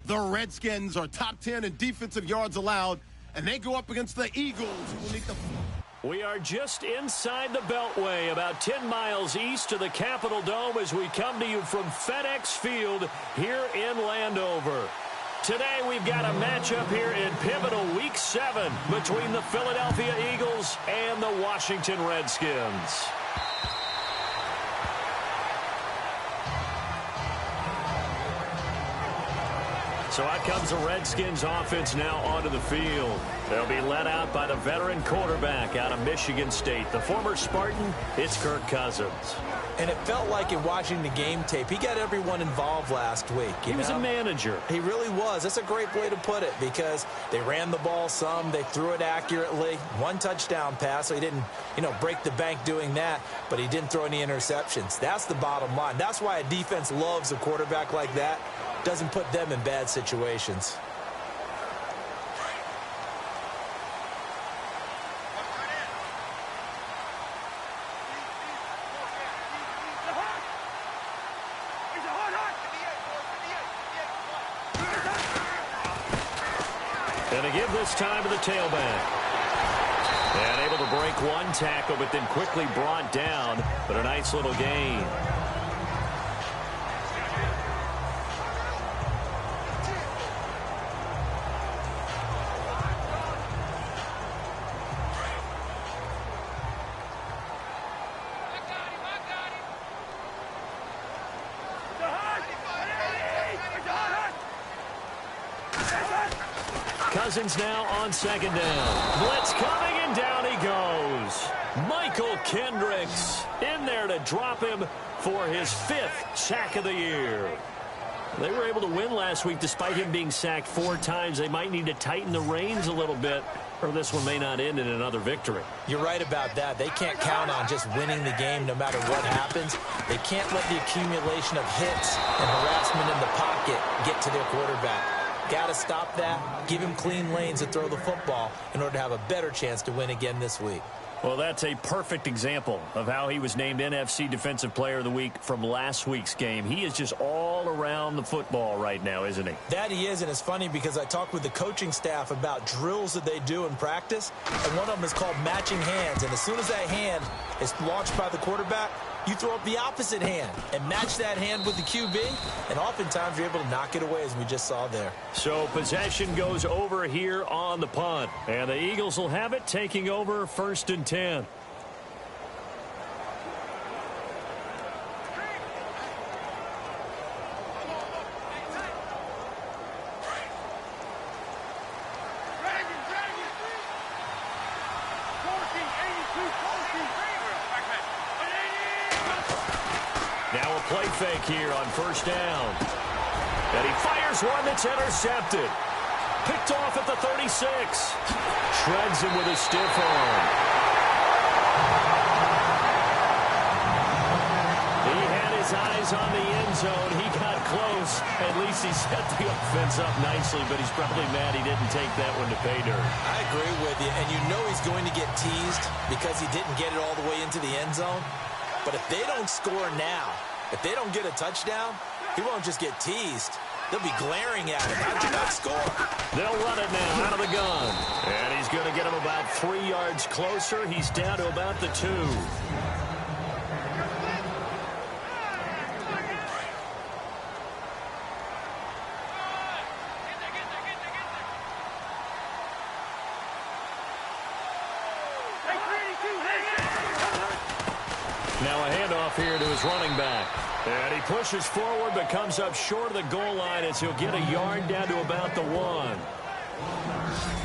The Redskins are top 10 in defensive yards allowed, and they go up against the Eagles, who will need the... We are just inside the Beltway, about 10 miles east of the Capitol Dome as we come to you from FedEx Field here in Landover. Today we've got a matchup here in pivotal Week 7 between the Philadelphia Eagles and the Washington Redskins. So out comes the Redskins offense now onto the field. They'll be led out by the veteran quarterback out of Michigan State. The former Spartan, it's Kirk Cousins. And it felt like in watching the game tape, he got everyone involved last week. He was a manager. He really was. That's a great way to put it because they ran the ball some. They threw it accurately. One touchdown pass, so he didn't, break the bank doing that, but he didn't throw any interceptions. That's the bottom line. That's why a defense loves a quarterback like that. Doesn't put them in bad situations. And to give this time to the tailback. And able to break one tackle, but then quickly brought down. But a nice little gain. Cousins now on second down. Blitz coming, and down he goes. Michael Kendricks in there to drop him for his 5th sack of the year. They were able to win last week despite him being sacked 4 times. They might need to tighten the reins a little bit, or this one may not end in another victory. You're right about that. They can't count on just winning the game no matter what happens. They can't let the accumulation of hits and harassment in the pocket get to their quarterback. Got to stop that, give him clean lanes to throw the football in order to have a better chance to win again this week. Well, that's a perfect example of how he was named NFC Defensive Player of the Week from last week's game. He is just all around the football right now, isn't he? That he is, and it's funny because I talked with the coaching staff about drills that they do in practice, and one of them is called matching hands. And as soon as that hand is launched by the quarterback, you throw up the opposite hand and match that hand with the QB, and oftentimes you're able to knock it away, as we just saw there. So possession goes over here on the punt, and the Eagles will have it, taking over 1st and 10. Now a play fake here on 1st down. And he fires one that's intercepted. Picked off at the 36. Shreds him with a stiff arm. He had his eyes on the end zone. He got close. At least he set the offense up nicely, but he's probably mad he didn't take that one to pay dirt. I agree with you, and you know he's going to get teased because he didn't get it all the way into the end zone. But if they don't score now, if they don't get a touchdown, he won't just get teased. They'll be glaring at him. How'd you not score? They'll run it now out of the gun. And he's going to get him about 3 yards closer. He's down to about the 2. Now a handoff here to his running back. And he pushes forward but comes up short of the goal line as he'll get a yard down to about the 1.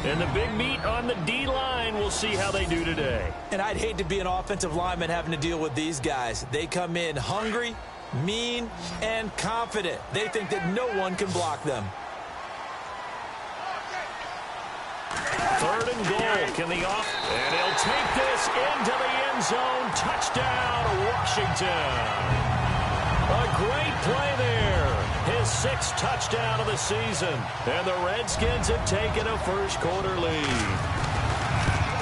And the big meat on the D-line, we'll see how they do today. And I'd hate to be an offensive lineman having to deal with these guys. They come in hungry, mean, and confident. They think that no one can block them. 3rd and goal. Can the and he'll take this into the end zone. Touchdown, Washington. A great play there. His 6th touchdown of the season. And the Redskins have taken a first-quarter lead.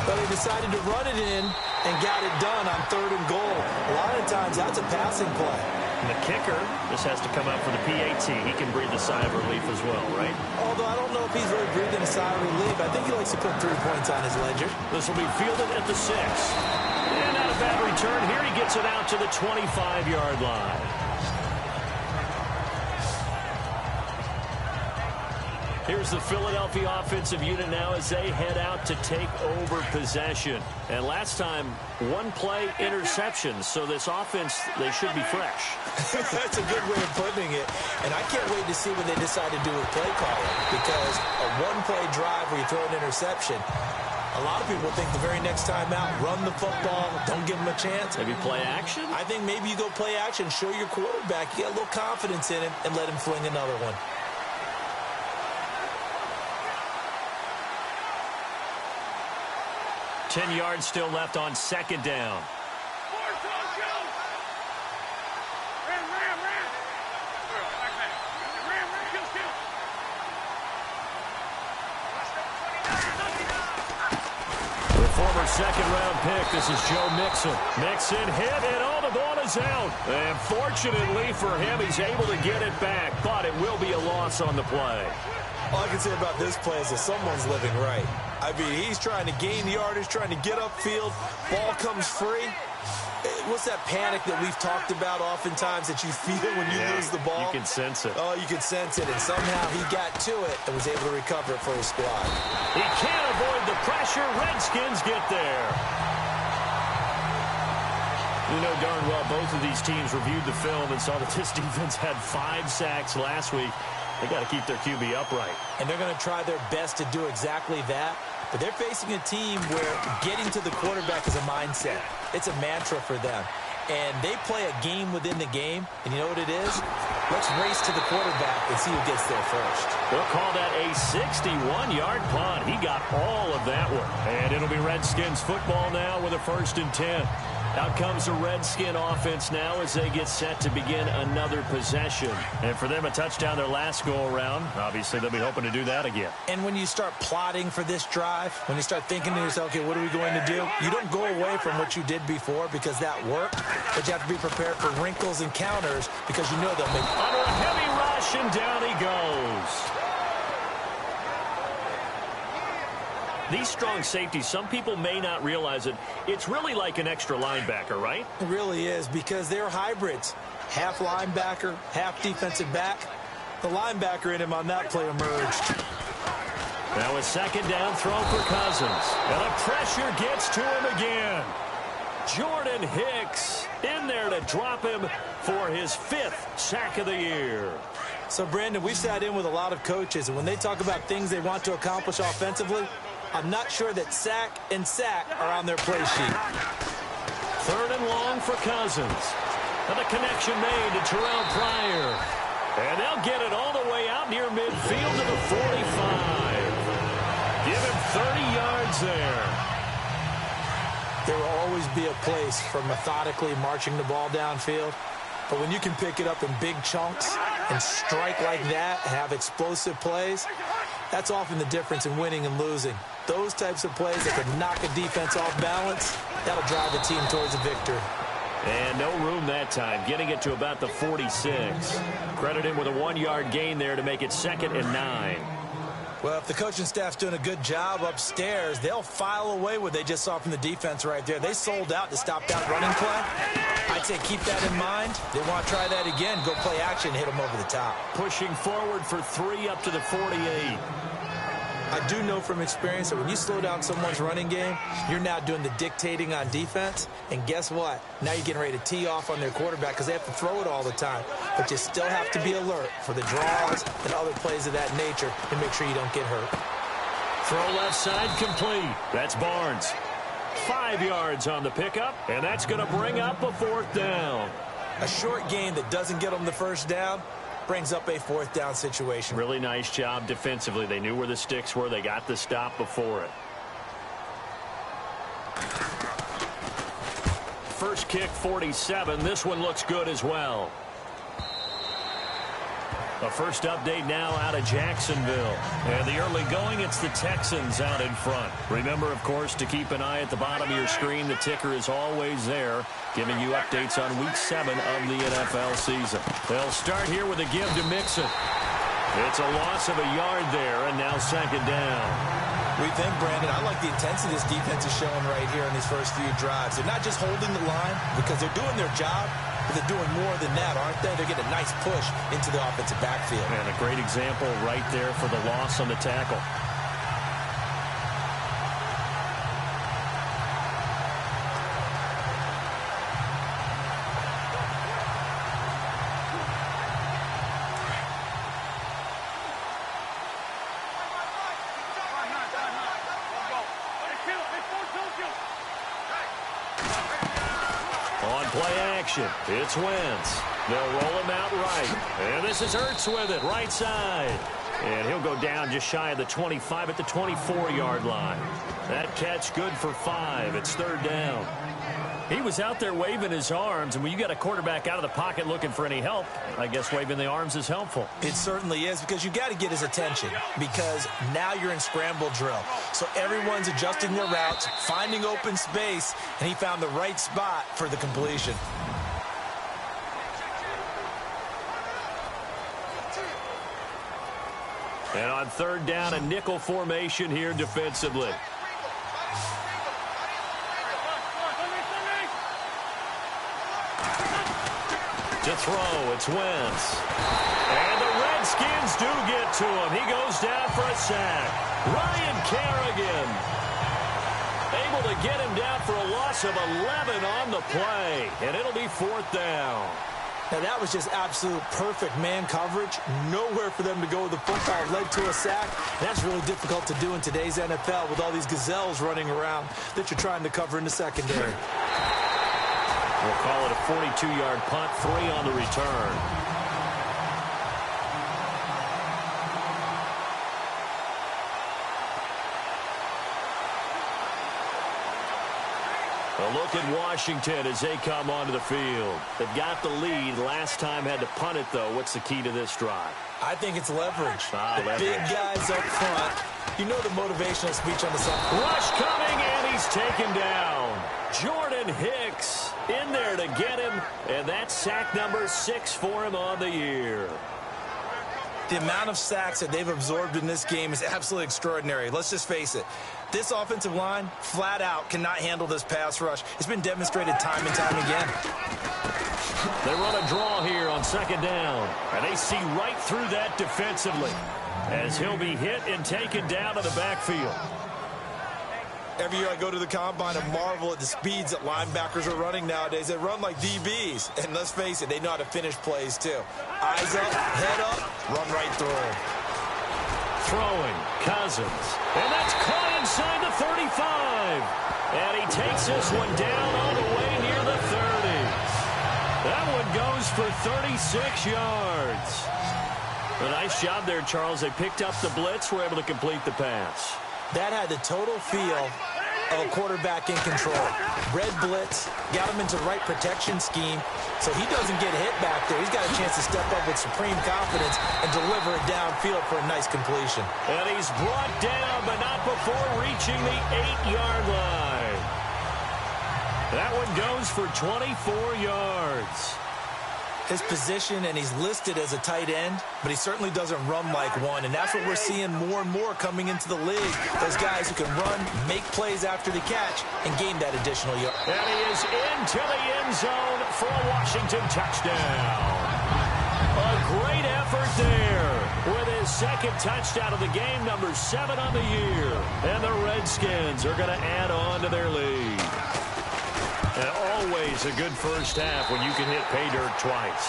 But they decided to run it in and got it done on 3rd and goal. A lot of times that's a passing play. And the kicker, this has to come out for the PAT. He can breathe a sigh of relief as well, right? Although I don't know if he's really breathing a sigh of relief. I think he likes to put 3 points on his ledger. This will be fielded at the 6. And not a bad return. Here he gets it out to the 25-yard line. Here's the Philadelphia offensive unit now as they head out to take over possession. And last time, 1-play interception. So this offense, they should be fresh. That's a good way of putting it. And I can't wait to see what they decide to do with play calling. Because a 1-play drive where you throw an interception, a lot of people think the very next time out, run the football, don't give them a chance. Maybe play action? I think maybe you go play action, show your quarterback, you get a little confidence in him, and let him fling another one. Ten yards still left on second down. The former second-round pick, this is Joe Mixon. Mixon hit, and the ball is out. And fortunately for him, he's able to get it back, but it will be a loss on the play. All I can say about this play is that someone's living right. I mean, he's trying to gain yardage, trying to get upfield. Ball comes free. What's that panic that we've talked about oftentimes that you feel when you lose the ball? You can sense it. Oh, you can sense it. And somehow he got to it and was able to recover it for his squad. He can't avoid the pressure. Redskins get there. You know darn well both of these teams reviewed the film and saw that this defense had 5 sacks last week. They got to keep their QB upright. And they're going to try their best to do exactly that. But they're facing a team where getting to the quarterback is a mindset. It's a mantra for them. And they play a game within the game. And you know what it is? Let's race to the quarterback and see who gets there first. We'll call that a 61-yard punt. He got all of that one. And it'll be Redskins football now with a 1st and 10. Out comes the Redskin offense now as they get set to begin another possession. And for them, a touchdown their last go-around. Obviously, they'll be hoping to do that again. And when you start plotting for this drive, when you start thinking to yourself, okay, what are we going to do? You don't go away from what you did before because that worked, but you have to be prepared for wrinkles and counters because you know they'll make... Under a heavy rush, and down he goes. These strong safeties, some people may not realize it. It's really like an extra linebacker, right? It really is because they're hybrids. Half linebacker, half defensive back. The linebacker in him on that play emerged. Now a 2nd down throw for Cousins. And the pressure gets to him again. Jordan Hicks in there to drop him for his 5th sack of the year. So, Brandon, we've sat in with a lot of coaches, and when they talk about things they want to accomplish offensively, I'm not sure that sack and sack are on their play sheet. 3rd and long for Cousins. And the connection made to Terrell Pryor. And they'll get it all the way out near midfield to the 45. Give him 30 yards there. There will always be a place for methodically marching the ball downfield. But when you can pick it up in big chunks and strike like that, have explosive plays, that's often the difference in winning and losing. Those types of plays that can knock a defense off balance, that'll drive a team towards a victory. And no room that time, getting it to about the 46. Credit him with a 1-yard gain there to make it 2nd and 9. Well, if the coaching staff's doing a good job upstairs, they'll file away what they just saw from the defense right there. They sold out to stop that running play. I'd say keep that in mind. They want to try that again. Go play action, hit them over the top. Pushing forward for 3 up to the 48. I do know from experience that when you slow down someone's running game, you're now doing the dictating on defense. And guess what? Now you're getting ready to tee off on their quarterback because they have to throw it all the time. But you still have to be alert for the draws and other plays of that nature to make sure you don't get hurt. Throw left side complete. That's Barnes. 5 yards on the pickup, and that's going to bring up a 4th down. A short gain that doesn't get them the first down brings up a 4th down situation. Really nice job defensively. They knew where the sticks were. They got the stop before it. First kick, 47. This one looks good as well. A first update now out of Jacksonville. And the early going, it's the Texans out in front. Remember, of course, to keep an eye at the bottom of your screen. The ticker is always there, giving you updates on Week 7 of the NFL season. They'll start here with a give to Mixon. It's a loss of a yard there, and now second down. We think, Brandon, I like the intensity this defense is showing right here in these first few drives. They're not just holding the line because they're doing their job, but they're doing more than that, aren't they? They're getting a nice push into the offensive backfield. And a great example right there for the loss on the tackle. It's Wentz. They'll roll him out right. And this is Ertz with it, right side. And he'll go down just shy of the 25 at the 24-yard line. That catch good for 5. It's third down. He was out there waving his arms, and when you got a quarterback out of the pocket looking for any help, I guess waving the arms is helpful. It certainly is, because you got to get his attention, because now you're in scramble drill. So everyone's adjusting their routes, finding open space, and he found the right spot for the completion. And on third down, a nickel formation here defensively. To throw, it's Wentz. And the Redskins do get to him. He goes down for a sack. Ryan Kerrigan able to get him down for a loss of 11 on the play. And it'll be fourth down. Now, that was just absolute perfect man coverage. Nowhere for them to go with the football. Led to a sack. That's really difficult to do in today's NFL with all these gazelles running around that you're trying to cover in the secondary. We'll call it a 42-yard punt, 3 on the return. A look at Washington as they come onto the field. They've got the lead. Last time had to punt it, though. What's the key to this drive? I think it's leverage. Big guys up front. You know the motivational speech on the side. Rush coming, and he's taken down. Jordan Hicks in there to get him, and that's sack number 6 for him on the year. The amount of sacks that they've absorbed in this game is absolutely extraordinary. Let's just face it. This offensive line, flat out, cannot handle this pass rush. It's been demonstrated time and time again. They run a draw here on second down, and they see right through that defensively as he'll be hit and taken down to the backfield. Every year I go to the combine and marvel at the speeds that linebackers are running nowadays. They run like DBs. And let's face it, they know how to finish plays too. Eyes up, head up, run right through them. Throwing, Cousins. And that's caught inside the 35. And he takes this one down all the way near the 30. That one goes for 36 yards. A nice job there, Charles. They picked up the blitz, were able to complete the pass. That had the total feel of a quarterback in control. Red blitz, got him into the right protection scheme, so he doesn't get hit back there. He's got a chance to step up with supreme confidence and deliver it downfield for a nice completion. And he's brought down, but not before reaching the 8-yard line. That one goes for 24 yards. His position, and he's listed as a tight end, but he certainly doesn't run like one, and that's what we're seeing more and more coming into the league. Those guys who can run, make plays after the catch, and gain that additional yard. And he is into the end zone for a Washington touchdown. A great effort there with his second touchdown of the game, number 7 on the year. And the Redskins are going to add on to their lead. And always a good first half when you can hit pay dirt twice.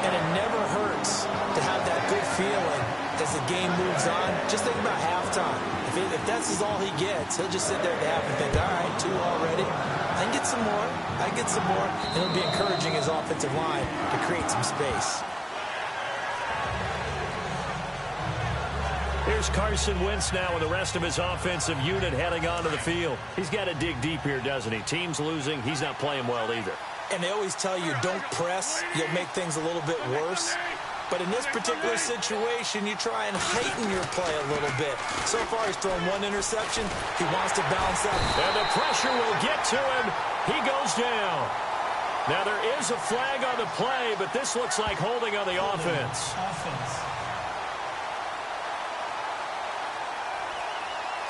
And it never hurts to have that good feeling as the game moves on. Just think about halftime. If that's all he gets, he'll just sit there at the half and think, all right, 2 already. I can get some more. I can get some more. And it'll be encouraging his offensive line to create some space. Here's Carson Wentz now with the rest of his offensive unit heading onto the field. He's got to dig deep here, doesn't he? Team's losing. He's not playing well either. And they always tell you, don't press. You'll make things a little bit worse. But in this particular situation, you try and heighten your play a little bit. So far, he's thrown one interception. He wants to bounce up. And the pressure will get to him. He goes down. Now, there is a flag on the play, but this looks like holding on the offense.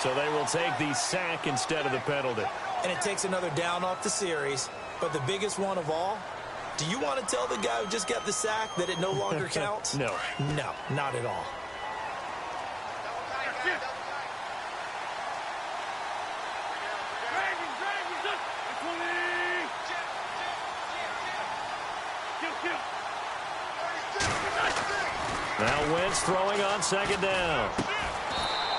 So they will take the sack instead of the penalty. And it takes another down off the series. But the biggest one of all, do you want to tell the guy who just got the sack that it no longer counts? No. No, not at all. Now Wentz throwing on second down.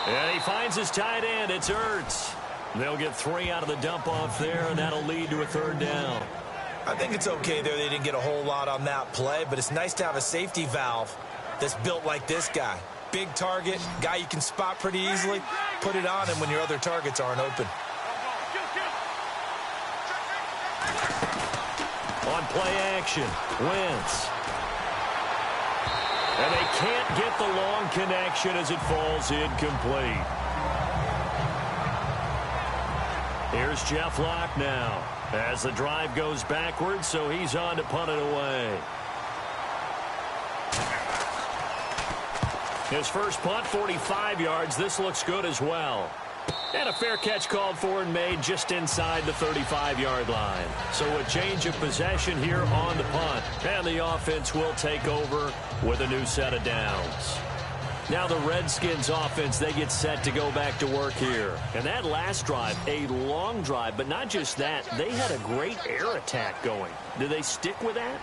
And he finds his tight end. It's Ertz. They'll get 3 out of the dump off there, and that'll lead to a third down. I think it's okay there. They didn't get a whole lot on that play, but it's nice to have a safety valve that's built like this guy. Big target, guy you can spot pretty easily. Put it on him when your other targets aren't open. On play action, Wentz. And they can't get the long connection as it falls incomplete. Here's Jeff Locke now as the drive goes backwards, so he's on to punt it away. His first punt, 45 yards. This looks good as well. And a fair catch called for and made just inside the 35-yard line. So a change of possession here on the punt. And the offense will take over with a new set of downs. Now the Redskins offense, they get set to go back to work here. And that last drive, a long drive, but not just that. They had a great air attack going. Do they stick with that?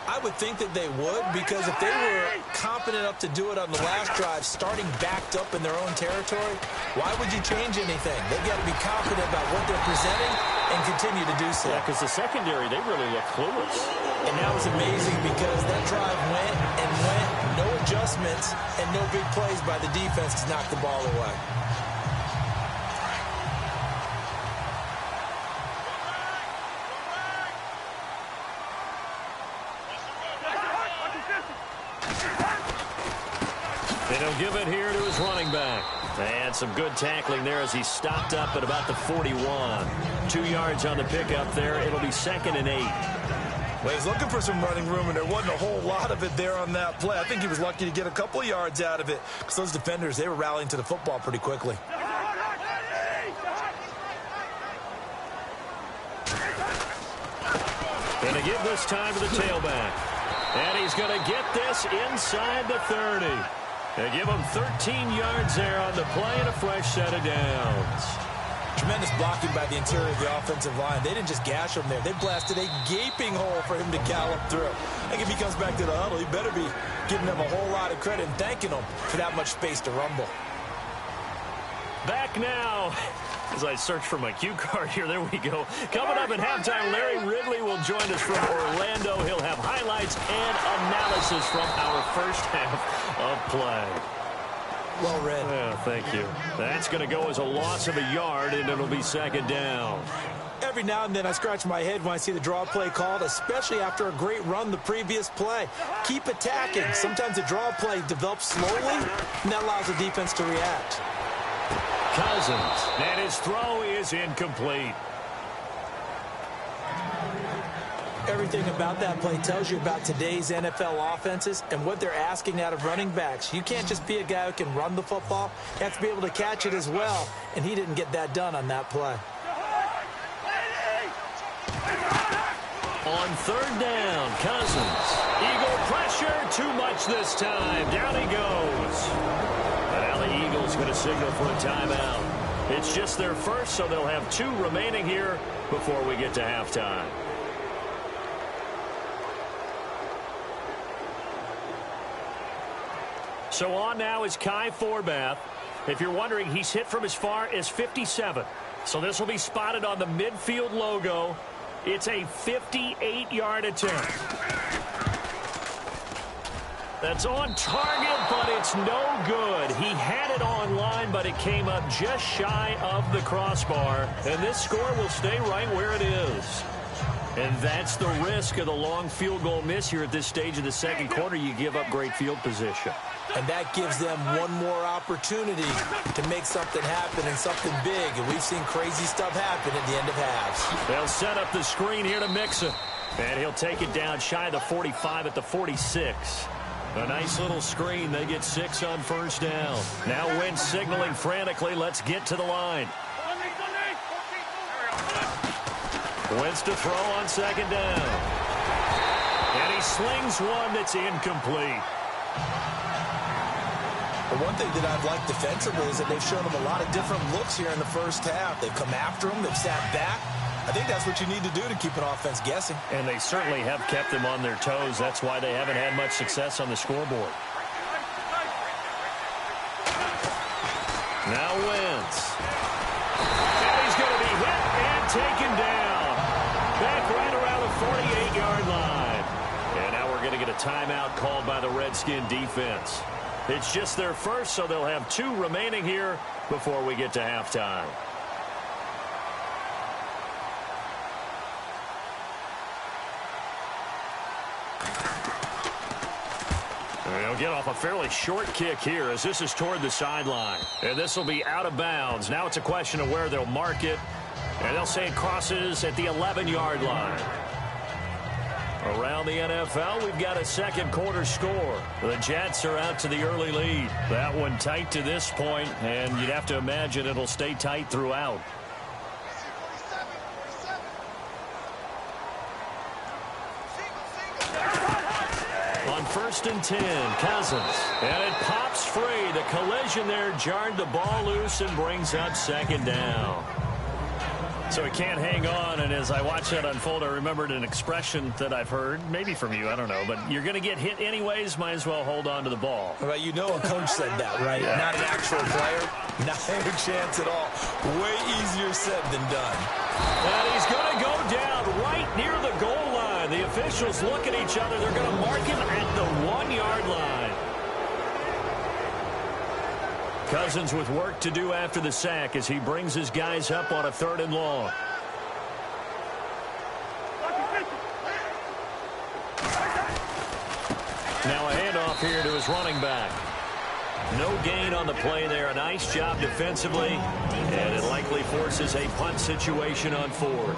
I would think that they would, because if they were confident enough to do it on the last drive, starting backed up in their own territory, why would you change anything? They've got to be confident about what they're presenting and continue to do so. Yeah, because the secondary, they really look clueless. And that was amazing because that drive went and went, no adjustments, and no big plays by the defense to knock the ball away. And he'll give it here to his running back. And some good tackling there as he stopped up at about the 41. 2 yards on the pickup there. It'll be 2nd and 8. Well, he's looking for some running room, and there wasn't a whole lot of it there on that play. I think he was lucky to get a couple of yards out of it because those defenders, they were rallying to the football pretty quickly. Going to give this time to the tailback. And he's going to get this inside the 30. They give him 13 yards there on the play and a fresh set of downs. Tremendous blocking by the interior of the offensive line. They didn't just gash him there. They blasted a gaping hole for him to gallop through. I think if he comes back to the huddle, he better be giving them a whole lot of credit and thanking them for that much space to rumble. Back now. As I search for my cue card here, there we go. Coming up at halftime, Larry Ridley will join us from Orlando. He'll have highlights and analysis from our first half of play. Well read. Yeah, thank you. That's going to go as a loss of a yard, and it'll be 2nd down. Every now and then I scratch my head when I see the draw play called, especially after a great run the previous play. Keep attacking. Sometimes the draw play develops slowly, and that allows the defense to react. Cousins, and his throw is incomplete. Everything about that play tells you about today's NFL offenses and what they're asking out of running backs. You can't just be a guy who can run the football. You have to be able to catch it as well, and he didn't get that done on that play. On 3rd down, Cousins. Eagle pressure, too much this time. Down he goes. And now the Eagles going to signal for a timeout. It's just their first, so they'll have 2 remaining here before we get to halftime. So on now is Kai Forbath. If you're wondering, he's hit from as far as 57. So this will be spotted on the midfield logo. It's a 58-yard attempt. That's on target, but it's no good. He had it on line, but it came up just shy of the crossbar. And this score will stay right where it is. And that's the risk of the long field goal miss here at this stage of the second quarter. You give up great field position. And that gives them one more opportunity to make something happen and something big. And we've seen crazy stuff happen at the end of halves. They'll set up the screen here to mix it. And he'll take it down shy of the 45 at the 46. A nice little screen. They get 6 on first down. Now Wentz signaling frantically, let's get to the line. Wentz to throw on second down. And he slings one that's incomplete. The one thing that I've liked defensively is that they've shown him a lot of different looks here in the first half. They've come after him. They've sat back. I think that's what you need to do to keep an offense guessing. And they certainly have kept them on their toes. That's why they haven't had much success on the scoreboard. Now Wentz. And he's going to be hit and taken down. Back right around the 48-yard line. And now we're going to get a timeout called by the Redskin defense. It's just their first, so they'll have 2 remaining here before we get to halftime. They'll get off a fairly short kick here as this is toward the sideline. And this will be out of bounds. Now it's a question of where they'll mark it. And they'll say it crosses at the 11-yard line. Around the NFL, we've got a second quarter score. The Jets are out to the early lead. That one tight to this point, and you'd have to imagine it'll stay tight throughout. On 1st and 10, Cousins. And it pops free. The collision there jarred the ball loose and brings up second down. So he can't hang on, and as I watch that unfold, I remembered an expression that I've heard, maybe from you, I don't know, but you're going to get hit anyways, might as well hold on to the ball. Well, you know a coach said that, right? Yeah. Not an actual player. Not a chance at all. Way easier said than done. And he's going to go down right near the goal line. The officials look at each other. They're going to mark him at the 1-yard line. Cousins with work to do after the sack as he brings his guys up on a 3rd and long. Now a handoff here to his running back. No gain on the play there. A nice job defensively, and it likely forces a punt situation on 4th.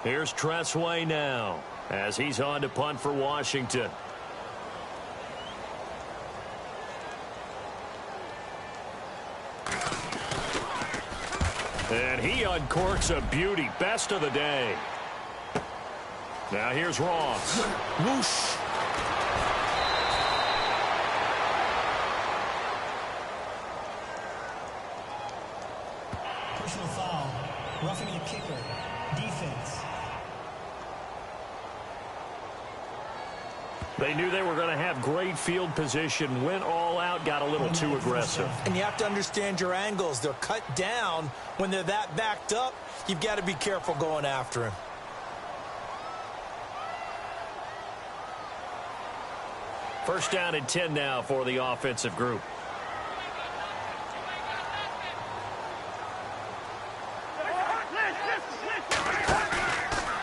Here's Tressway now as he's on to punt for Washington. And he uncorks a beauty. Best of the day. Now here's Ross. Whoosh. Personal foul. Roughing the kicker. Defense. They knew they were going to have great field position, went all out, got a little too aggressive. And you have to understand your angles. They're cut down. When they're that backed up, you've got to be careful going after him. First down and 10 now for the offensive group.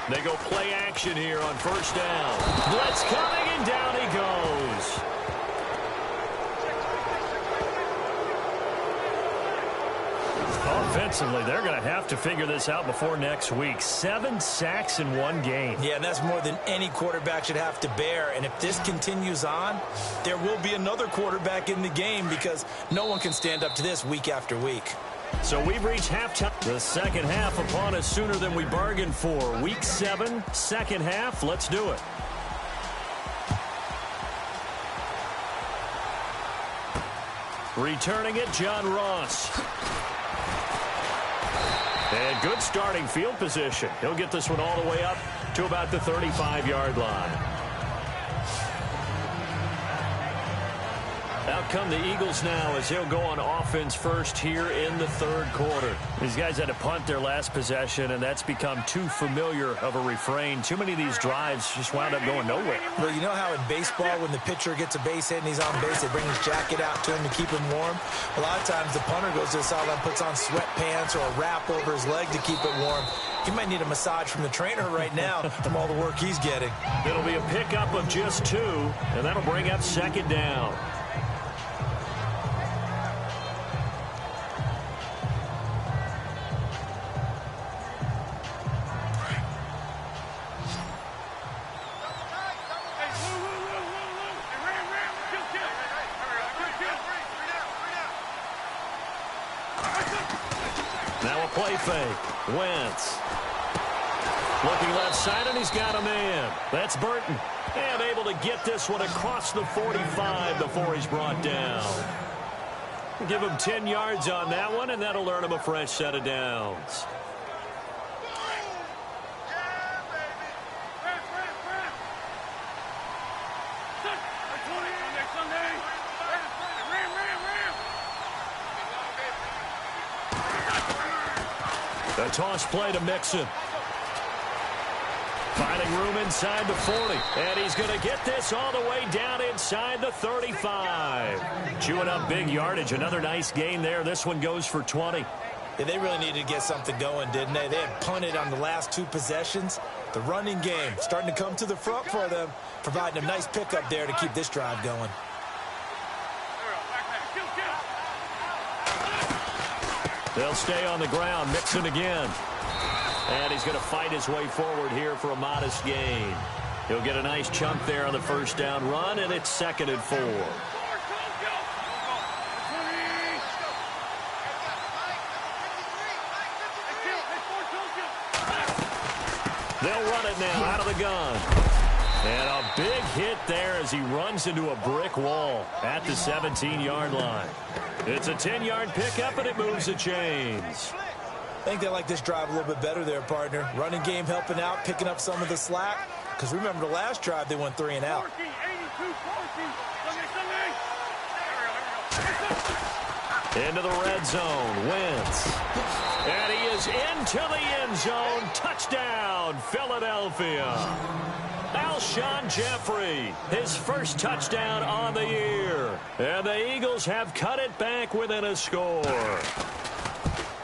They go play action here on first down. Blitz coming, and down he goes. Offensively, they're going to have to figure this out before next week. 7 sacks in 1 game. Yeah, and that's more than any quarterback should have to bear. And if this continues on, there will be another quarterback in the game because no one can stand up to this week after week. So we've reached halftime. The second half upon us sooner than we bargained for. Week 7, second half. Let's do it. Returning it, John Ross. And good starting field position. He'll get this one all the way up to about the 35-yard line. Out come the Eagles now as they'll go on offense first here in the third quarter. These guys had to punt their last possession, and that's become too familiar of a refrain. Too many of these drives just wound up going nowhere. Well, you know how in baseball when the pitcher gets a base hit and he's on base, they bring his jacket out to him to keep him warm? A lot of times the punter goes to the sideline, puts on sweatpants or a wrap over his leg to keep it warm. He might need a massage from the trainer right now from all the work he's getting. It'll be a pickup of just 2, and that'll bring up second down. Now a play fake. Wentz. Looking left side, and he's got a man. That's Burton. And able to get this one across the 45 before he's brought down. Give him 10 yards on that one, and that'll earn him a fresh set of downs. A toss play to Mixon. Finding room inside the 40. And he's going to get this all the way down inside the 35. Chewing up big yardage. Another nice gain there. This one goes for 20. Yeah, they really needed to get something going, didn't they? They had punted on the last 2 possessions. The running game starting to come to the front for them, providing a nice pickup there to keep this drive going. They'll stay on the ground. Mixon again. And he's going to fight his way forward here for a modest gain. He'll get a nice chunk there on the first down run, and it's 2nd and 4. They'll run it now out of the gun. And a big hit there as he runs into a brick wall at the 17-yard line. It's a 10-yard pickup, and it moves the chains. I think they like this drive a little bit better there, partner. Running game helping out, picking up some of the slack. Because remember the last drive, they went 3 and out. Into the red zone. Wentz. And he is into the end zone. Touchdown, Philadelphia. Alshon Jeffrey, his first touchdown on the year. And the Eagles have cut it back within a score.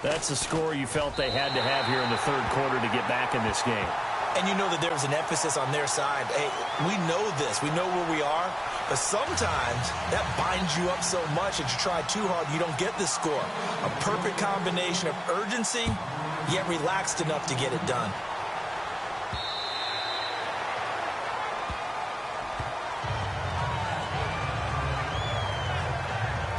That's the score you felt they had to have here in the third quarter to get back in this game. And you know that there was an emphasis on their side. Hey, we know this. We know where we are. But sometimes that binds you up so much that you try too hard, you don't get the score. A perfect combination of urgency, yet relaxed enough to get it done.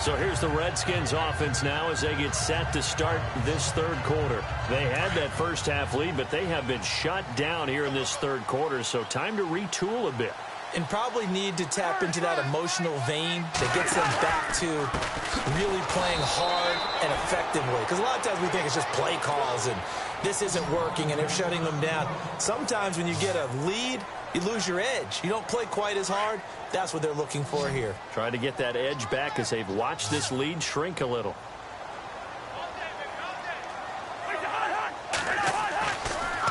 So here's the Redskins offense now as they get set to start this third quarter. They had that first half lead, but they have been shut down here in this third quarter, so time to retool a bit. And probably need to tap into that emotional vein that gets them back to really playing hard and effectively. Because a lot of times we think it's just play calls and this isn't working and they're shutting them down. Sometimes when you get a lead, you lose your edge. You don't play quite as hard. That's what they're looking for here. Trying to get that edge back as they've watched this lead shrink a little.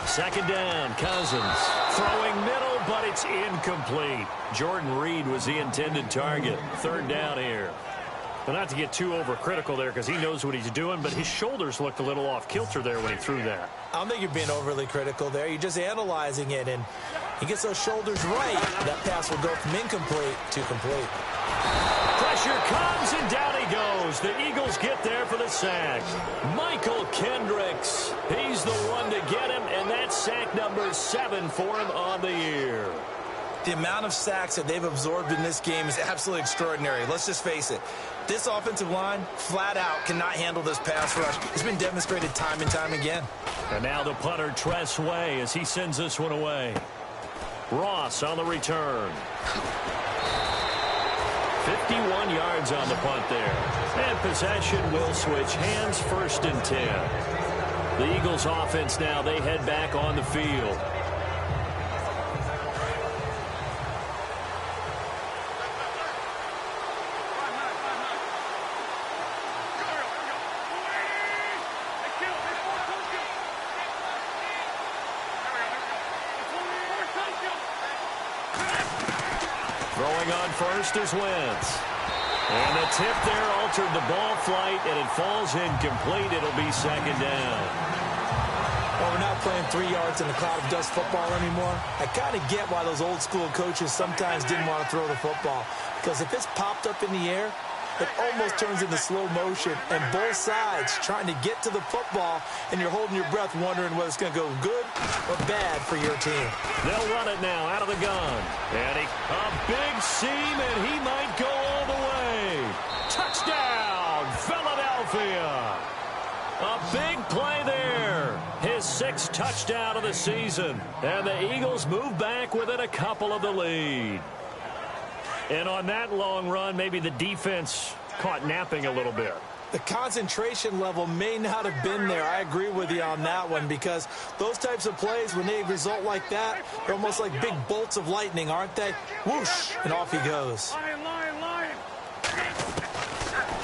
Second down, Cousins. Throwing middle, but it's incomplete. Jordan Reed was the intended target. Third down here. But not to get too overcritical there because he knows what he's doing, but his shoulders looked a little off kilter there when he threw that. I don't think you're being overly critical there. You're just analyzing it, and he gets those shoulders right. That pass will go from incomplete to complete. Pressure comes, and down he goes. The Eagles get there for the sack. Michael Kendricks, he's the one to get him, and that's sack number 7 for him on the year. The amount of sacks that they've absorbed in this game is absolutely extraordinary. Let's just face it. This offensive line, flat out, cannot handle this pass rush. It's been demonstrated time and time again. And now the punter, Tress Way, as he sends this one away. Ross on the return. 51 yards on the punt there. And possession will switch hands, 1st and 10. The Eagles offense now, they head back on the field. Throwing on first is Wentz. And the tip there altered the ball flight, and it falls incomplete. It'll be second down. Well, we're not playing 3 yards in a cloud of dust football anymore. I kind of get why those old school coaches sometimes didn't want to throw the football. Because if it's popped up in the air, it almost turns into slow motion, and both sides trying to get to the football, and you're holding your breath wondering whether it's going to go good or bad for your team. They'll run it now out of the gun. And a big seam, and he might go all the way. Touchdown, Philadelphia. A big play there. His 6th touchdown of the season. And the Eagles move back within a couple of the lead. And on that long run, maybe the defense caught napping a little bit. The concentration level may not have been there. I agree with you on that one, because those types of plays, when they result like that, they're almost like big bolts of lightning, aren't they? Whoosh, and off he goes.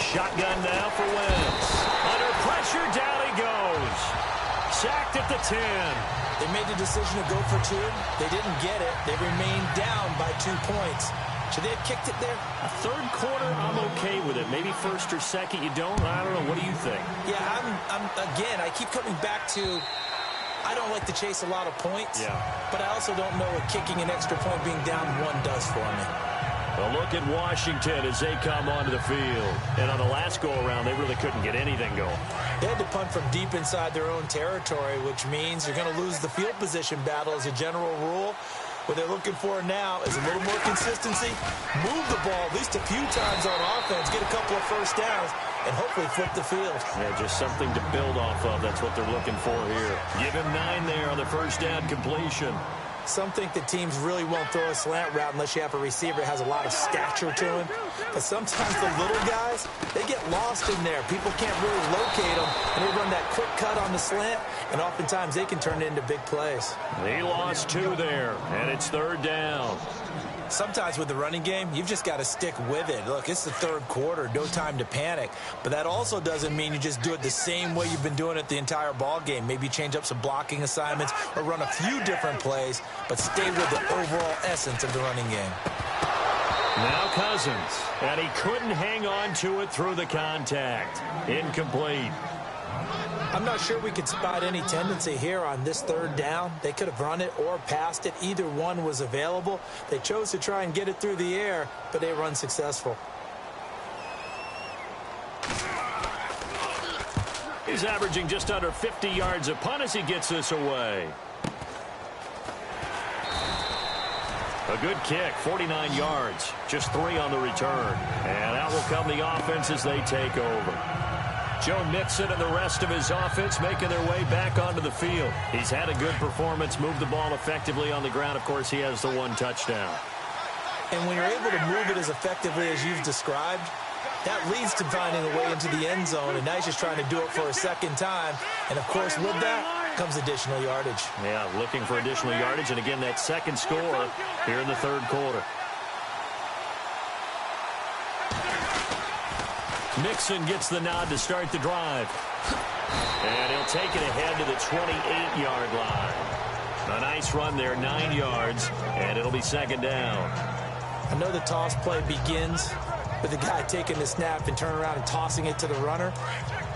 Shotgun now for Wentz. Under pressure, down he goes. Sacked at the 10. They made the decision to go for 2. They didn't get it. They remained down by 2 points. Should they have kicked it there? A third quarter, I'm okay with it. Maybe first or second, you don't? I don't know. What do you think? Yeah, again, I keep coming back to, I don't like to chase a lot of points. Yeah. But I also don't know what kicking an extra point being down 1 does for me. A look at Washington as they come onto the field. And on the last go-around, they really couldn't get anything going. They had to punt from deep inside their own territory, which means you're going to lose the field position battle as a general rule. What they're looking for now is a little more consistency, move the ball at least a few times on offense, get a couple of first downs, and hopefully flip the field. Yeah, just something to build off of. That's what they're looking for here. Give him 9 there on the first down completion. Some think that teams really won't throw a slant route unless you have a receiver that has a lot of stature to him. But sometimes the little guys, they get lost in there. People can't really locate them, and they run that quick cut on the slant, and oftentimes they can turn it into big plays. He lost 2 there, and it's third down. Sometimes with the running game, you've just got to stick with it. Look, it's the third quarter, no time to panic. But that also doesn't mean you just do it the same way you've been doing it the entire ball game. Maybe change up some blocking assignments or run a few different plays, but stay with the overall essence of the running game. Now Cousins, and he couldn't hang on to it through the contact. Incomplete. I'm not sure we could spot any tendency here on this third down. They could have run it or passed it. Either one was available. They chose to try and get it through the air, but they were unsuccessful. He's averaging just under 50 yards a punt as he gets this away. A good kick, 49 yards, just 3 on the return. And out will come the offense as they take over. Joe Mixon and the rest of his offense making their way back onto the field. He's had a good performance, moved the ball effectively on the ground. Of course, he has the 1 touchdown. And when you're able to move it as effectively as you've described, that leads to finding a way into the end zone, and now he's just trying to do it for a second time. And, of course, with that comes additional yardage. Yeah, looking for additional yardage, and again, that second score here in the third quarter. Mixon gets the nod to start the drive. And he'll take it ahead to the 28-yard line. A nice run there, 9 yards, and it'll be second down. I know the toss play begins with the guy taking the snap and turning around and tossing it to the runner.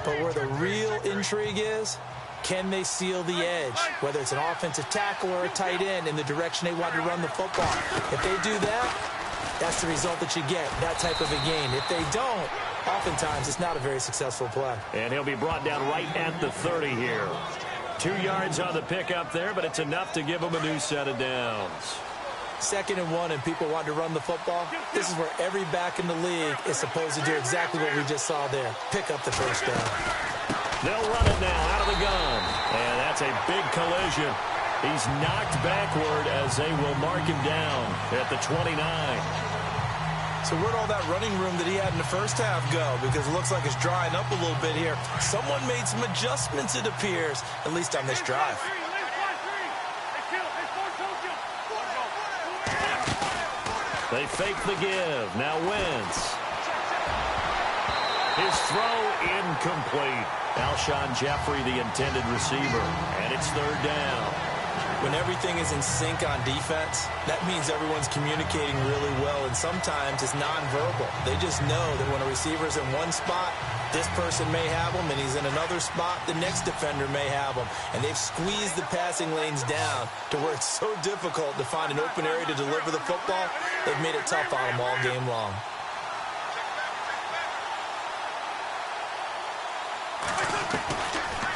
But where the real intrigue is, can they seal the edge, whether it's an offensive tackle or a tight end, in the direction they want to run the football? If they do that, that's the result that you get, that type of a gain. If they don't, oftentimes it's not a very successful play. And he'll be brought down right at the 30 here. 2 yards on the pickup there, but it's enough to give him a new set of downs. 2nd and 1 and people want to run the football. This is where every back in the league is supposed to do exactly what we just saw there. Pick up the first down. They'll run it now out of the gun. And that's a big collision. He's knocked backward as they will mark him down at the 29. So where'd all that running room that he had in the first half go? Because it looks like it's drying up a little bit here. Someone made some adjustments, it appears, at least on this drive. They fake the give. Now Wentz. His throw incomplete. Alshon Jeffrey, the intended receiver. And it's third down. When everything is in sync on defense, that means everyone's communicating really well, and sometimes it's nonverbal. They just know that when a receiver's in one spot, this person may have him, and he's in another spot, the next defender may have him. And they've squeezed the passing lanes down to where it's so difficult to find an open area to deliver the football. They've made it tough on them all game long.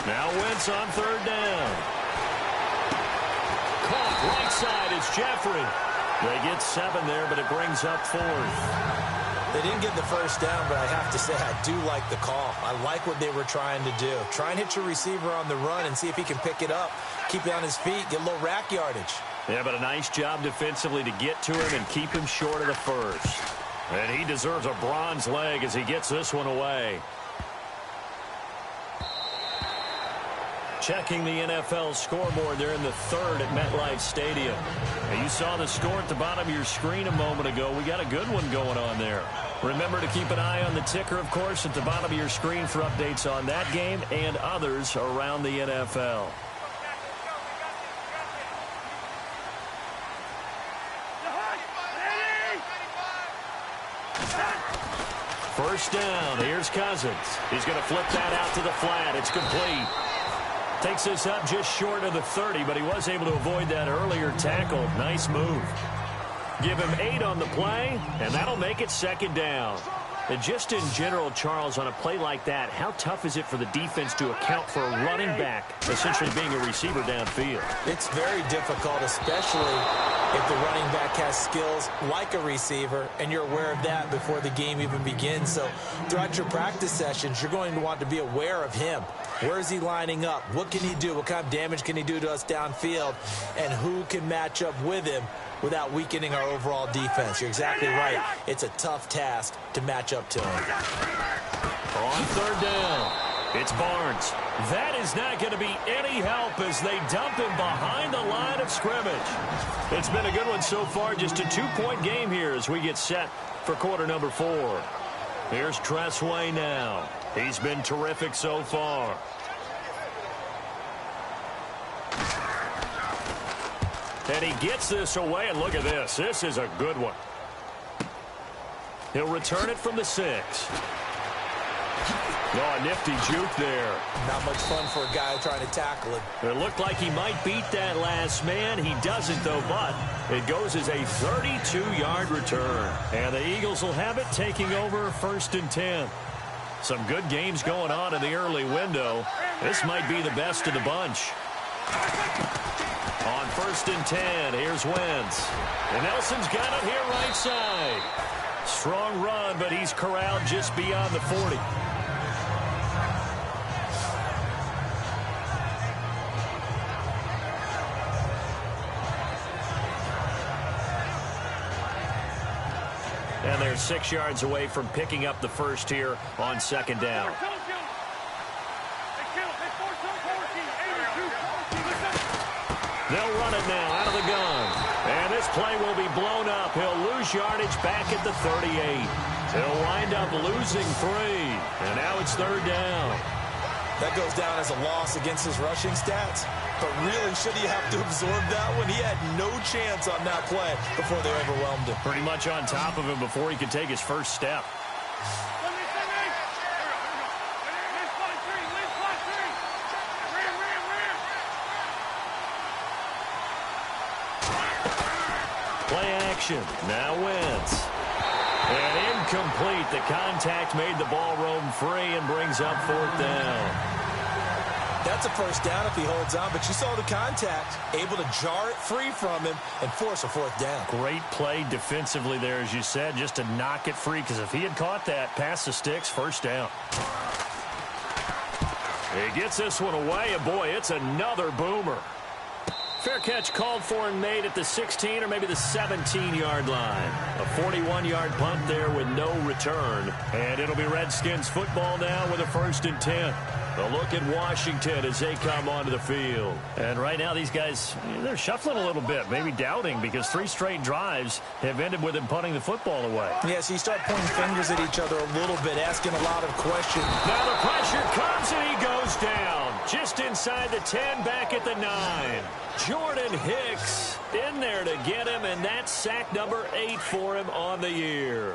Now Wentz on third down. Caught right side is Jeffrey. They get 7 there, but it brings up 4th. They didn't get the first down, but I have to say I do like the call. I like what they were trying to do. Try and hit your receiver on the run and see if he can pick it up, keep it on his feet, get a little rack yardage. Yeah, but a nice job defensively to get to him and keep him short of the first. And he deserves a bronze leg as he gets this one away. Checking the NFL scoreboard there in the 3rd at MetLife Stadium. Now, you saw the score at the bottom of your screen a moment ago. We got a good one going on there. Remember to keep an eye on the ticker, of course, at the bottom of your screen for updates on that game and others around the NFL. First down. Here's Cousins. He's going to flip that out to the flat. It's complete. Takes this up just short of the 30, but he was able to avoid that earlier tackle. Nice move. Give him 8 on the play, and that'll make it 2nd down. And just in general, Charles, on a play like that, how tough is it for the defense to account for a running back essentially being a receiver downfield? It's very difficult, especially if the running back has skills like a receiver, and you're aware of that before the game even begins. So throughout your practice sessions, you're going to want to be aware of him. Where is he lining up? What can he do? What kind of damage can he do to us downfield? And who can match up with him without weakening our overall defense? You're exactly right. It's a tough task to match up to him. On third down, it's Barnes. That is not going to be any help as they dump him behind the line of scrimmage. It's been a good one so far. Just a 2-point game here as we get set for quarter number 4. Here's Tressway now. He's been terrific so far. And he gets this away, and look at this. This is a good one. He'll return it from the 6. Oh, a nifty juke there. Not much fun for a guy trying to tackle it. It looked like he might beat that last man. He doesn't, though, but it goes as a 32-yard return. And the Eagles will have it, taking over 1st and 10. Some good games going on in the early window. This might be the best of the bunch. On 1st and 10, here's Wentz. And Nelson's got it here right side. Strong run, but he's corralled just beyond the 40. And they're 6 yards away from picking up the first here on 2nd down. They'll run it now out of the gun. And this play will be blown up. He'll lose yardage back at the 38. He'll wind up losing 3. And now it's 3rd down. That goes down as a loss against his rushing stats. But really, should he have to absorb that one? He had no chance on that play before they overwhelmed him. Pretty much on top of him before he could take his first step. Play action. Now Wentz. And incomplete. The contact made the ball roam free and brings up 4th down. That's a first down if he holds on, but you saw the contact, able to jar it free from him and force a 4th down. Great play defensively there, as you said, just to knock it free, because if he had caught that, past the sticks, 1st down. He gets this one away, and boy, it's another boomer. Fair catch called for and made at the 16 or maybe the 17-yard line. A 41-yard punt there with no return. And it'll be Redskins football now with a 1st and 10. A look at Washington as they come onto the field. And right now these guys, they're shuffling a little bit, maybe doubting, because 3 straight drives have ended with them punting the football away. Yeah, so you start pointing fingers at each other a little bit, asking a lot of questions. Now the pressure comes and he goes down. Just inside the 10, back at the 9. Jordan Hicks in there to get him, and that's sack number 8 for him on the year.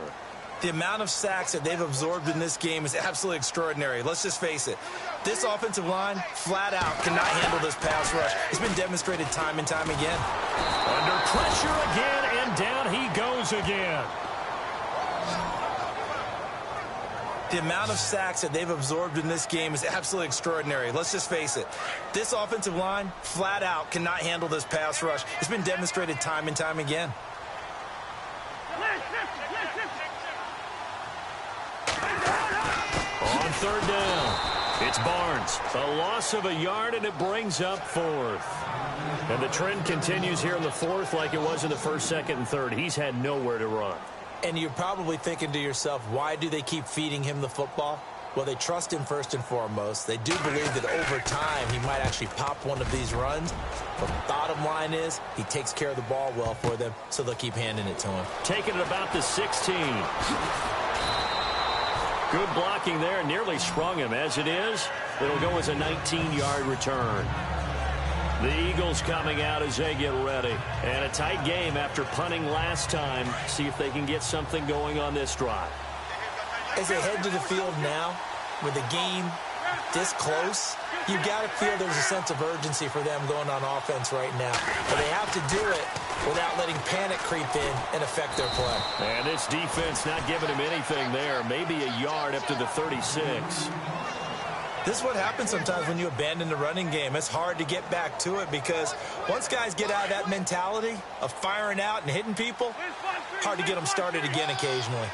The amount of sacks that they've absorbed in this game is absolutely extraordinary. Let's just face it. This offensive line, flat out, cannot handle this pass rush. It's been demonstrated time and time again. Under pressure again, and down he goes again. The amount of sacks that they've absorbed in this game is absolutely extraordinary. Let's just face it. This offensive line, flat out, cannot handle this pass rush. It's been demonstrated time and time again. On third down, it's Barnes. A loss of a yard, and it brings up 4th. And the trend continues here in the 4th like it was in the 1st, 2nd, and 3rd. He's had nowhere to run. And you're probably thinking to yourself, why do they keep feeding him the football? Well, they trust him first and foremost. They do believe that over time he might actually pop one of these runs. But the bottom line is he takes care of the ball well for them, so they'll keep handing it to him. Taking it about the 16. Good blocking there. Nearly sprung him. As it is, it'll go as a 19-yard return. The Eagles coming out as they get ready. And a tight game after punting last time. See if they can get something going on this drive. As they head to the field now, with the game this close, you've got to feel there's a sense of urgency for them going on offense right now. But they have to do it without letting panic creep in and affect their play. And this defense not giving him anything there. Maybe a yard up to the 36. This is what happens sometimes when you abandon the running game. It's hard to get back to it because once guys get out of that mentality of firing out and hitting people, hard to get them started again occasionally.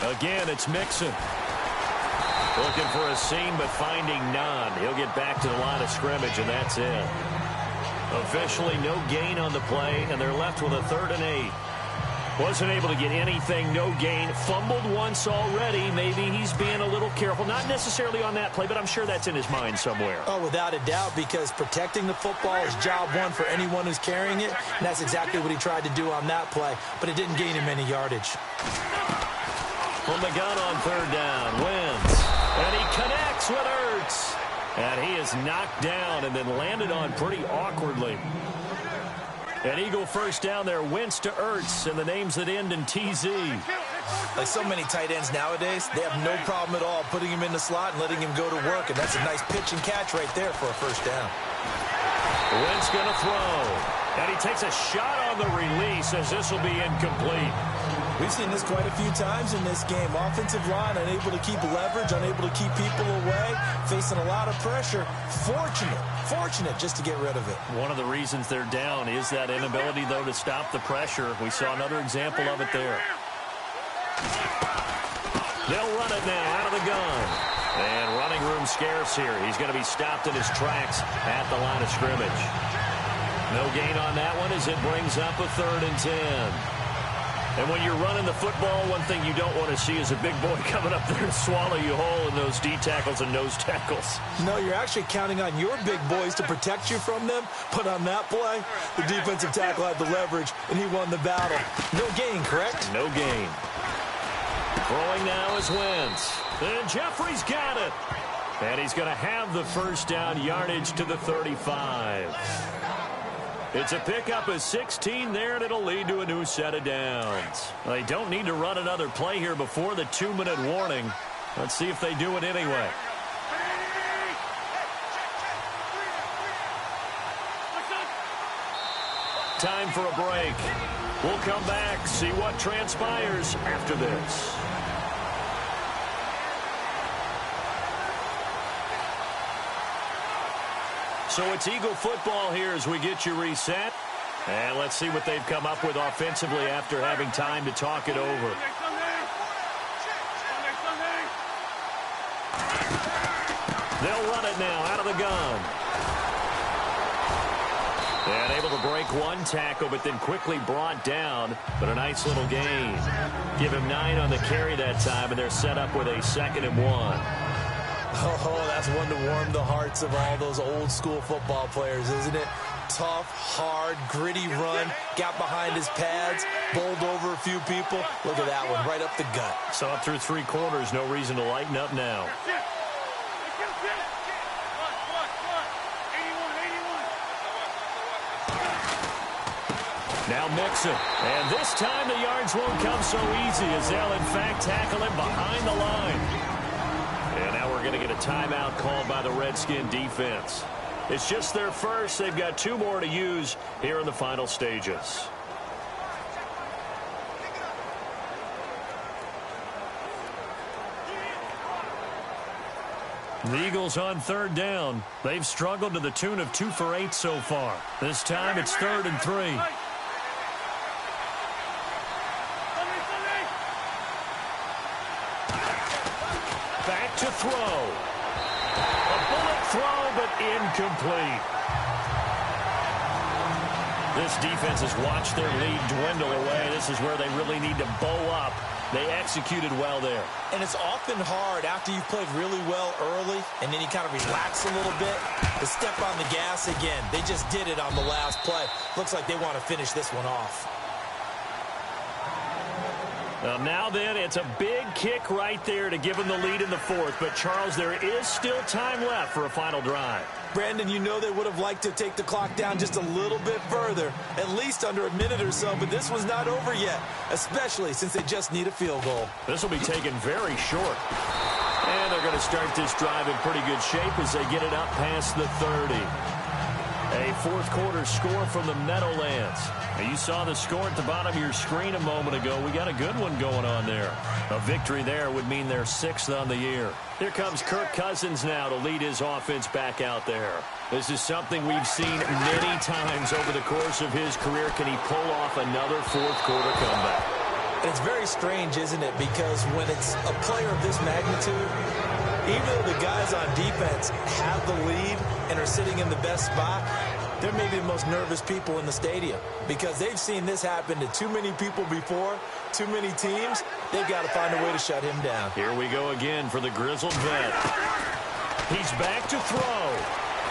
Again, it's Mixon. Looking for a seam, but finding none. He'll get back to the line of scrimmage, and that's it. Officially no gain on the play, and they're left with a 3rd and 8. Wasn't able to get anything, no gain. Fumbled once already. Maybe he's being a little careful. Not necessarily on that play, but I'm sure that's in his mind somewhere. Oh, without a doubt, because protecting the football is job one for anyone who's carrying it, and that's exactly what he tried to do on that play, but it didn't gain him any yardage. From the gun on 3rd down, wins. And he connects with Ertz. And he is knocked down and then landed on pretty awkwardly. An Eagle first down there, Wentz to Ertz, and the names that end in TZ. Like so many tight ends nowadays, they have no problem at all putting him in the slot and letting him go to work, and that's a nice pitch and catch right there for a first down. Wentz going to throw, and he takes a shot on the release as this will be incomplete. We've seen this quite a few times in this game. Offensive line unable to keep leverage, unable to keep people away, facing a lot of pressure. Fortunate just to get rid of it. One of the reasons they're down is that inability, though, to stop the pressure. We saw another example of it there. They'll run it now out of the gun. And running room scarce here. He's going to be stopped in his tracks at the line of scrimmage. No gain on that one as it brings up a 3rd and 10. And when you're running the football, one thing you don't want to see is a big boy coming up there to swallow you whole in those D tackles and nose tackles. No, you're actually counting on your big boys to protect you from them. But on that play, the defensive tackle had the leverage, and he won the battle. No gain, correct? No gain. Throwing now is Wentz. And Jeffrey's got it. And he's going to have the first down, yardage to the 35. It's a pickup of 16 there, and it'll lead to a new set of downs. They don't need to run another play here before the 2-minute warning. Let's see if they do it anyway. Time for a break. We'll come back, see what transpires after this. So it's Eagle football here as we get you reset. And let's see what they've come up with offensively after having time to talk it over. They'll run it now out of the gun. And able to break one tackle, but then quickly brought down. But a nice little gain. Give him 9 on the carry that time, and they're set up with a 2nd and 1. Oh, that's one to warm the hearts of all those old school football players, isn't it? tough, hard, gritty run. Got behind his pads, bowled over a few people. Look at that one, right up the gut. Saw it through 3 quarters. No reason to lighten up now. Now Mixon. And this time the yards won't come so easy as they'll, in fact, tackle him behind the line. And now we're going to get a timeout called by the Redskin defense. It's just their first. They've got 2 more to use here in the final stages. The Eagles on 3rd down. They've struggled to the tune of 2 for 8 so far. This time it's 3rd and 3. Back to throw. A bullet throw, but incomplete. This defense has watched their lead dwindle away. This is where they really need to bow up. They executed well there. And it's often hard after you've played really well early and then you kind of relax a little bit to step on the gas again. They just did it on the last play. Looks like they want to finish this one off. Now then, it's a big kick right there to give them the lead in the 4th. But, Charles, there is still time left for a final drive. Brandon, you know they would have liked to take the clock down just a little bit further, at least under a minute or so, but this was not over yet, especially since they just need a field goal. This will be taken very short. And they're going to start this drive in pretty good shape as they get it up past the 30. A 4th quarter score from the Meadowlands. Now, you saw the score at the bottom of your screen a moment ago. We got a good one going on there. A victory there would mean they're 6th on the year. Here comes Kirk Cousins now to lead his offense back out there. This is something we've seen many times over the course of his career. Can he pull off another 4th quarter comeback? And it's very strange, isn't it? Because when it's a player of this magnitude, even though the guys on defense have the lead and are sitting in the best spot, they're maybe the most nervous people in the stadium because they've seen this happen to too many people before, too many teams. They've got to find a way to shut him down. Here we go again for the grizzled vet. He's back to throw.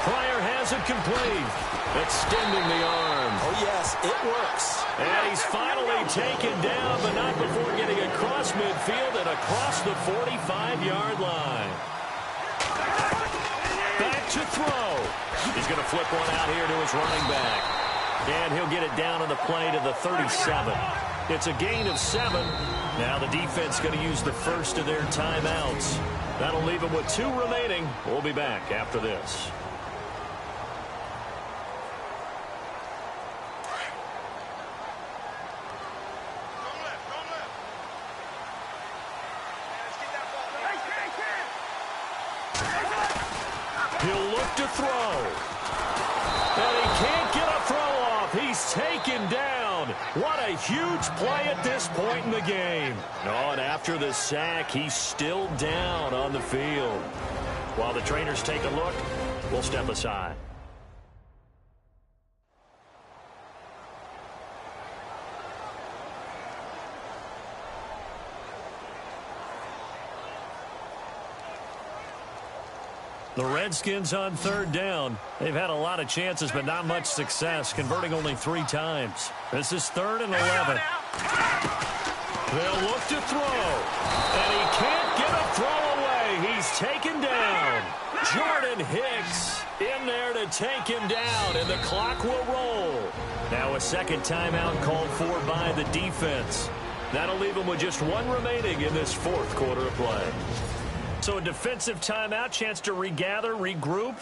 Pryor has it complete. Extending the arm. Oh, yes, it works. And he's finally taken down, but not before getting across midfield and across the 45-yard line. Back to throw. He's going to flip one out here to his running back. And he'll get it down on the play to the 37. It's a gain of 7. Now the defense going to use the first of their timeouts. That'll leave them with 2 remaining. We'll be back after this. He'll look to throw. And he can't get a throw off. He's taken down. What a huge play at this point in the game. Oh, and after the sack, he's still down on the field. While the trainers take a look, we'll step aside. The Redskins on 3rd down. They've had a lot of chances, but not much success, converting only 3 times. This is 3rd and 11. They'll look to throw. And he can't get a throw away. He's taken down. Jordan Hicks in there to take him down, and the clock will roll. Now a 2nd timeout called for by the defense. That'll leave him with just 1 remaining in this 4th quarter of play. So a defensive timeout, chance to regather, regroup,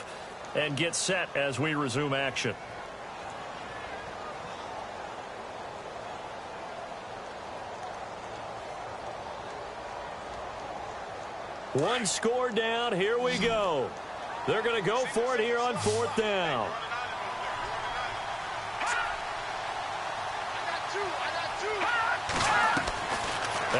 and get set as we resume action. One score down. Here we go. They're going to go for it here on 4th down.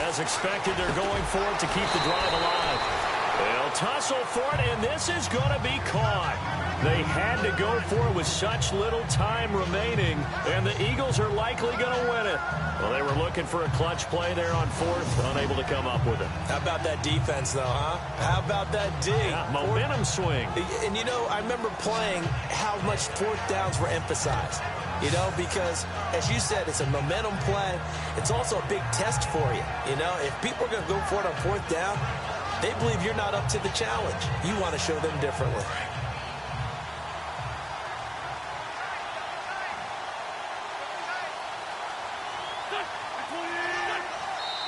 As expected, they're going for it to keep the drive alive. They'll tussle for it, and this is going to be caught. They had to go for it with such little time remaining, and the Eagles are likely going to win it. Well, they were looking for a clutch play there on fourth, unable to come up with it. How about that defense, though, huh? How about that D? Yeah, momentum swing. And, you know, I remember playing how much fourth downs were emphasized. You know, because, as you said, it's a momentum play. It's also a big test for you. You know, if people are going to go for it on fourth down, they believe you're not up to the challenge. You want to show them differently.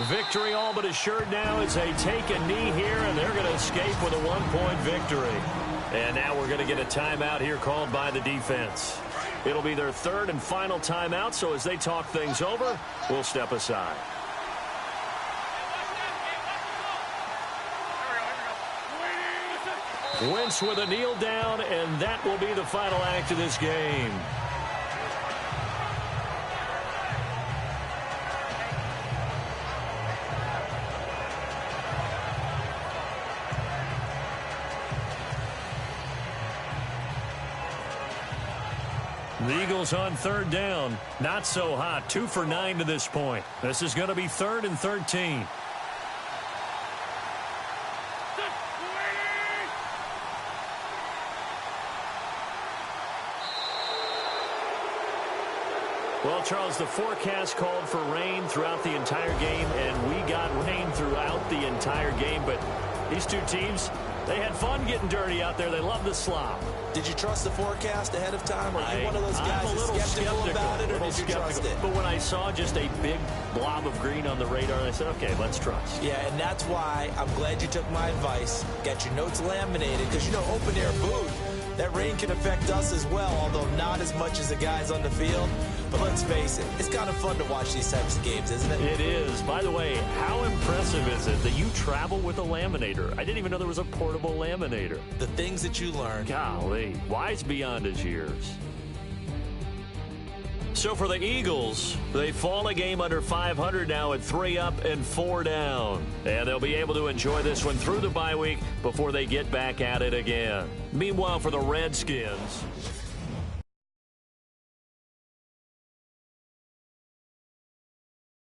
Victory all but assured now as they take a knee here, and they're going to escape with a one-point victory. And now we're going to get a timeout here called by the defense. It'll be their third and final timeout, so as they talk things over, we'll step aside. Wentz with a kneel down, and that will be the final act of this game. The Eagles on third down. Not so hot. 2 for 9 to this point. This is going to be 3rd and 13. Well, Charles, the forecast called for rain throughout the entire game, and we got rain throughout the entire game. But these two teams, they had fun getting dirty out there. They love the slop. Did you trust the forecast ahead of time? Are you one of those guys I'm a little skeptical about it, or did you trust it? But when I saw just a big blob of green on the radar, I said, okay, let's trust. Yeah, and that's why I'm glad you took my advice. Got your notes laminated, because, you know, open air booth, that rain can affect us as well, although not as much as the guys on the field. But let's face it, it's kind of fun to watch these types of games, isn't it? It is. By the way, how impressive is it that you travel with a laminator? I didn't even know there was a portable laminator. The things that you learn. Golly, wise beyond his years. So for the Eagles, they fall a game under 500 now at 3 up and 4 down. And they'll be able to enjoy this one through the bye week before they get back at it again. Meanwhile, for the Redskins,